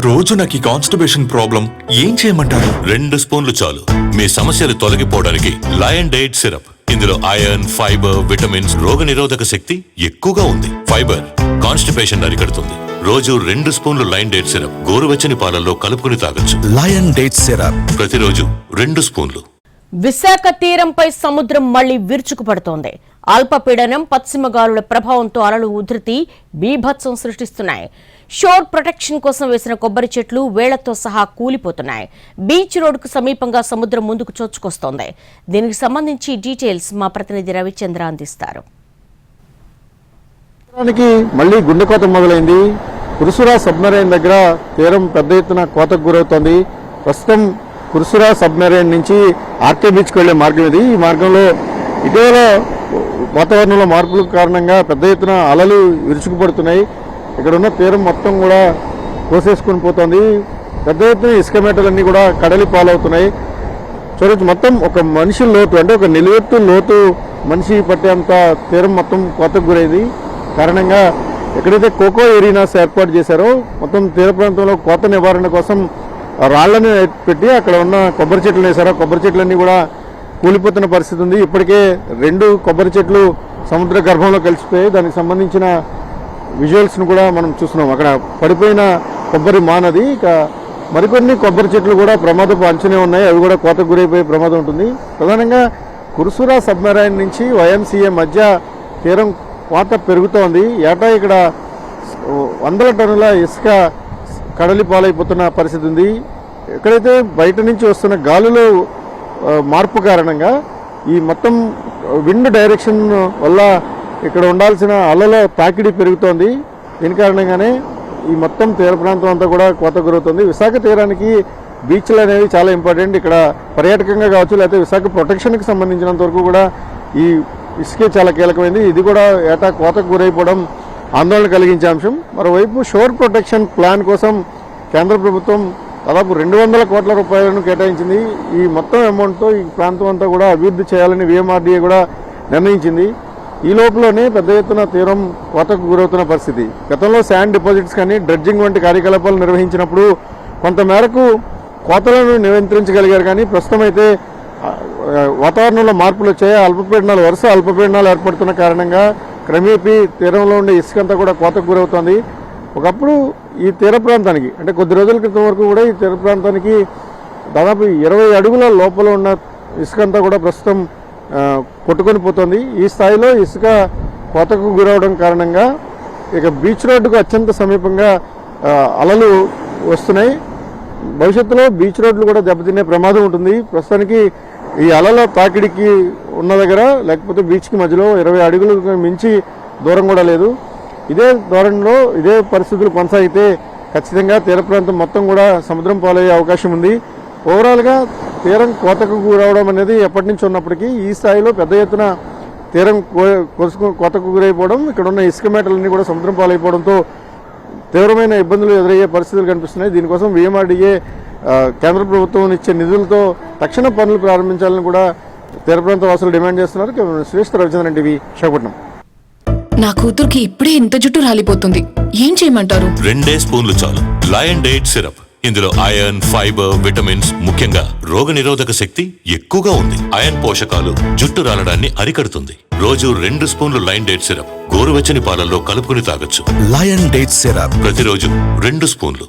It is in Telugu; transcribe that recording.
రోజు నాకు ఈ కాన్స్టిపేషన్ ప్రాబ్లం ఏం చేయమంటారు? 2 స్పూన్లు చాలు మీ సమస్యలు తొలగిపోవడానికి. Lion diet syrup. ఇందులో ఐరన్, ఫైబర్, విటమిన్స్, రోగనిరోధక శక్తి ఎక్కువగా ఉంది. ఫైబర్ కాన్స్టిపేషన్ అరికడుతుంది. రోజు 2 స్పూన్లు లయన్ డైట్ సిరప్ గోరువెచ్చని పాలల్లో కలుపుకుని తాగొచ్చు. లయన్ డేట్ సిరప్ ప్రతిరోజు 2 స్పూన్లు. విశాఖ తీరంపై సముద్రం మళ్లీ విరుచుకుపడుతోంది. అల్పపీడనం, పశ్చిమ గాలుల ప్రభావంతో అలలు ఉధృతి బీభత్సం సృష్టిస్తున్నాయి. షోర్ ప్రొటెక్షన్ కోసం వేసిన కొబ్బరి చెట్లు వేళ్లతో సహా కూలిపోతున్నాయి. బీచ్ రోడ్డుకు సమీపంగా సముద్రం ముందుకు చొచ్చుకొస్తోంది. దీనికి సంబంధించి డీటెయిల్స్ మా ప్రతినిధి రవిచంద్ర అందిస్తారు. మళ్లీ గుండెకోత మొదలైంది. కురుసురా సబ్మెరైన్ దగ్గర తీరం పెద్ద ఎత్తున కోతకు గురవుతోంది. ప్రస్తుతం కురుసురా సబ్మెరైన్ నుంచి ఆర్కే బీచ్కి వెళ్లే మార్గం ఇది. ఈ మార్గంలో ఇటీవల వాతావరణంలో మార్పుల కారణంగా పెద్ద ఎత్తున అలలు విరుచుకుపడుతున్నాయి. ఇక్కడ ఉన్న తీరం మొత్తం కూడా కోసేసుకుని పోతుంది. పెద్ద ఎత్తున ఇసుక మేటలన్నీ కూడా కడలి పాలవుతున్నాయి. చూడవచ్చు, మొత్తం ఒక మనిషి లోతు, అంటే ఒక నిలువెత్తు లోతు మనిషి పట్టేంత తీరం మొత్తం కోతకు గురైంది. కారణంగా ఎక్కడైతే కోకో ఎరీనాస్ ఏర్పాటు చేశారో మొత్తం తీర ప్రాంతంలో కోత నివారణ కోసం రాళ్లను పెట్టి అక్కడ ఉన్న కొబ్బరి చెట్లు వేశారో కొబ్బరి చెట్లన్నీ కూడా కూలిపోతున్న పరిస్థితి ఉంది. ఇప్పటికే 2 కొబ్బరి చెట్లు సముద్ర గర్భంలో కలిసిపోయి దానికి సంబంధించిన విజువల్స్ను కూడా మనం చూస్తున్నాం. అక్కడ పడిపోయిన కొబ్బరి మానది. ఇక మరికొన్ని కొబ్బరి చెట్లు కూడా ప్రమాదపు అంచనే ఉన్నాయి. అవి కూడా కోతకు గురైపోయే ప్రమాదం ఉంటుంది. ప్రధానంగా కురుసురా సబ్మెరైన్ నుంచి వైఎంసీఏ మధ్య తీరం కోత పెరుగుతోంది. ఏటా ఇక్కడ 100 టన్నుల ఇసుక కడలి పాలైపోతున్న పరిస్థితి ఉంది. ఎక్కడైతే బయట నుంచి వస్తున్న గాలులో మార్పు కారణంగా ఈ మొత్తం విండ్ డైరెక్షన్ వల్ల ఇక్కడ ఉండాల్సిన అలల తాకిడి పెరుగుతోంది. దీని కారణంగానే ఈ మొత్తం తీర ప్రాంతం అంతా కూడా కోత గురవుతుంది. విశాఖ తీరానికి బీచ్లు అనేవి చాలా ఇంపార్టెంట్. ఇక్కడ పర్యాటకంగా కావచ్చు, లేకపోతే విశాఖ ప్రొటెక్షన్కి సంబంధించినంత వరకు కూడా ఈ ఇసుకే చాలా కీలకమైంది. ఇది కూడా ఏటా కోతకు గురైపోవడం ఆందోళన కలిగించే అంశం. మరోవైపు షోర్ ప్రొటెక్షన్ ప్లాన్ కోసం కేంద్ర ప్రభుత్వం దాదాపు 200 కోట్ల రూపాయలను కేటాయించింది. ఈ మొత్తం అమౌంట్తో ఈ ప్రాంతం అంతా కూడా అభివృద్ధి చేయాలని VMRDA కూడా నిర్ణయించింది. ఈ లోపలనే పెద్ద ఎత్తున తీరం కోతకు గురవుతున్న పరిస్థితి. గతంలో శాండ్ డిపాజిట్స్ కానీ డ్రెడ్జింగ్ వంటి కార్యకలాపాలు నిర్వహించినప్పుడు కొంతమేరకు కోతలను నియంత్రించగలిగారు. కానీ ప్రస్తుతం అయితే వాతావరణంలో మార్పులు వచ్చాయి. వరుస అల్పపీడనాలు ఏర్పడుతున్న కారణంగా క్రమేపీ తీరంలో ఉండే ఇసుకంతా కూడా కోతకు గురవుతోంది. ఒకప్పుడు ఈ తీర ప్రాంతానికి, అంటే కొద్ది రోజుల క్రితం వరకు కూడా ఈ తీర ప్రాంతానికి దాదాపు 20 అడుగుల లోపల ఉన్న ఇసుకంతా కూడా ప్రస్తుతం కొట్టుకొని పోతుంది. ఈ స్థాయిలో ఇసుక కోతకు గురవడం కారణంగా ఇక బీచ్ రోడ్డుకు అత్యంత సమీపంగా అలలు వస్తున్నాయి. భవిష్యత్తులో బీచ్ రోడ్లు కూడా దెబ్బతినే ప్రమాదం ఉంటుంది. ప్రస్తుతానికి ఈ అలల తాకిడికి ఉన్న దగ్గర, లేకపోతే బీచ్కి మధ్యలో 20 అడుగులకు మించి దూరం కూడా లేదు. ఇదే ధోరణిలో ఇదే పరిస్థితులు కొనసాగితే ఖచ్చితంగా తీర ప్రాంతం మొత్తం కూడా సముద్రం పాలయ్యే అవకాశం ఉంది. ఓవరాల్గా తీరం కోతకు గురవడం అనేది ఎప్పటి నుంచి ఉన్నప్పటికీ ఈ స్థాయిలో పెద్ద ఎత్తున తీరం కోతకు గురైపోవడం, ఇక్కడ ఉన్న ఇసుక మేటలన్నీ కూడా సముద్రం పాలైపోవడంతో తీవ్రమైన ఇబ్బందులు ఎదురయ్యే పరిస్థితులు కనిపిస్తున్నాయి. దీనికోసం VMRDA కేంద్ర ప్రభుత్వం ఇచ్చే నిధులతో తక్షణ పనులు ప్రారంభించాలని కూడా తీర ప్రాంత వాసులు డిమాండ్ చేస్తున్నారు. శ్రేష్ఠ రవిచంద్రన్ టీవీ, విశాఖపట్నం. నా కూతురికి ఇప్పుడే ఇంత జుట్టు రాలిపోతుంది, ఏం చేయమంటారు? 2 స్పూన్లు చాలు లయన్ డైట్ సిరప్. ఇందులో ఐరన్, ఫైబర్, విటమిన్స్, ముఖ్యంగా రోగనిరోధక శక్తి ఎక్కువగా ఉంది. ఐరన్ పోషకాలు జుట్టు రాలడాన్ని అరికడుతుంది. రోజు 2 స్పూన్లు లయన్ డైట్ సిరప్ గోరువెచ్చని పాలల్లో కలుపుకుని తాగొచ్చు. లయన్ డేట్ సిరప్ ప్రతిరోజు 2 స్పూన్లు.